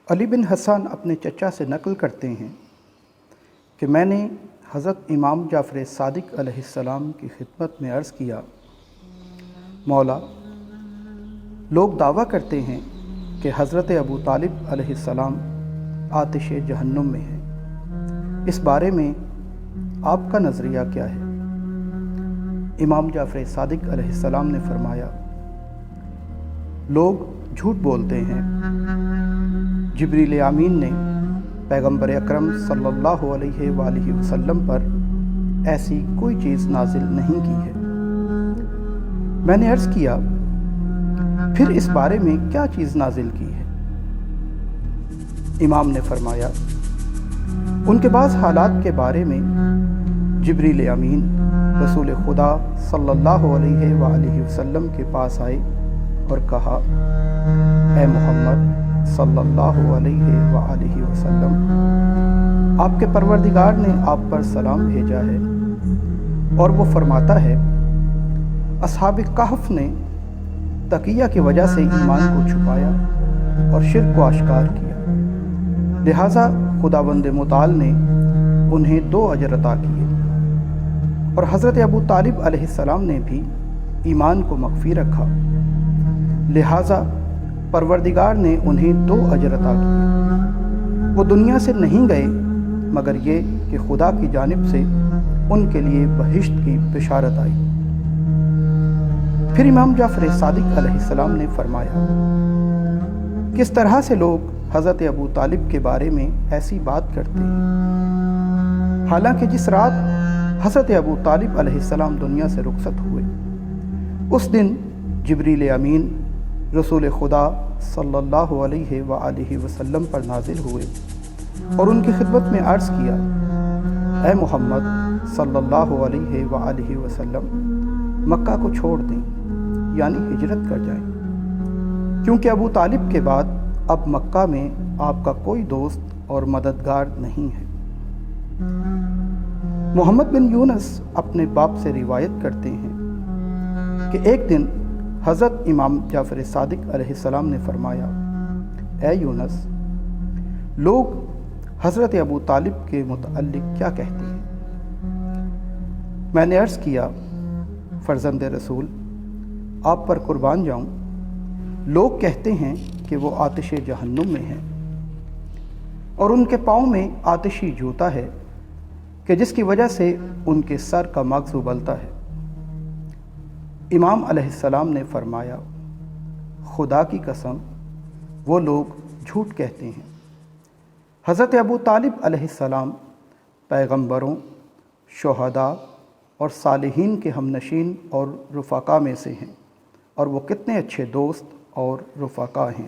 علی بن حسان اپنے چچا سے نقل کرتے ہیں کہ میں نے حضرت امام جعفر صادق علیہ السلام کی خدمت میں عرض کیا، مولا، لوگ دعویٰ کرتے ہیں کہ حضرت ابو طالب علیہ السلام آتش جہنم میں ہیں، اس بارے میں آپ کا نظریہ کیا ہے؟ امام جعفر صادق علیہ السلام نے فرمایا، لوگ جھوٹ بولتے ہیں۔ جبریل امین نے پیغمبر اکرم صلی اللہ علیہ وآلہ وسلم پر ایسی کوئی چیز نازل نہیں کی ہے۔ میں نے عرض کیا، پھر اس بارے میں کیا چیز نازل کی ہے؟ امام نے فرمایا، ان کے بعض حالات کے بارے میں جبریل امین رسول خدا صلی اللہ علیہ وآلہ وسلم کے پاس آئے اور کہا، اے محمد صلی اللہ علیہ وآلہ وسلم، آپ کے پروردگار نے آپ پر سلام بھیجا ہے، اور وہ فرماتا ہے، اصحاب کہف نے تقیہ کی وجہ سے ایمان کو چھپایا اور شرک کو آشکار کیا، لہٰذا خداوند متعال نے انہیں 2 اجر عطا کیے، اور حضرت ابو طالب علیہ السلام نے بھی ایمان کو مخفی رکھا، لہٰذا پروردگار نے انہیں 2 اجر عطا کیے۔ وہ دنیا سے نہیں گئے مگر یہ کہ خدا کی جانب سے ان کے لیے بہشت کی بشارت آئی۔ پھر امام جعفر صادق علیہ السلام نے فرمایا، کس طرح سے لوگ حضرت ابو طالب کے بارے میں ایسی بات کرتے ہیں، حالانکہ جس رات حضرت ابو طالب علیہ السلام دنیا سے رخصت ہوئے، اس دن جبریل امین رسول خدا صلی اللہ علیہ وآلہ وسلم پر نازل ہوئے اور ان کی خدمت میں عرض کیا، اے محمد صلی اللہ علیہ وآلہ وسلم، مکہ کو چھوڑ دیں، یعنی ہجرت کر جائیں، کیونکہ ابو طالب کے بعد اب مکہ میں آپ کا کوئی دوست اور مددگار نہیں ہے۔ محمد بن یونس اپنے باپ سے روایت کرتے ہیں کہ ایک دن حضرت امام جعفر صادق علیہ السلام نے فرمایا، اے یونس، لوگ حضرت ابو طالب کے متعلق کیا کہتے ہیں؟ میں نے عرض کیا، فرزند رسول، آپ پر قربان جاؤں، لوگ کہتے ہیں کہ وہ آتش جہنم میں ہیں، اور ان کے پاؤں میں آتشی جوتا ہے کہ جس کی وجہ سے ان کے سر کا مغز ابلتا ہے۔ امام علیہ السلام نے فرمایا، خدا کی قسم، وہ لوگ جھوٹ کہتے ہیں۔ حضرت ابو طالب علیہ السلام پیغمبروں، شہداء اور صالحین کے ہمنشین اور رفقا میں سے ہیں، اور وہ کتنے اچھے دوست اور رفقا ہیں۔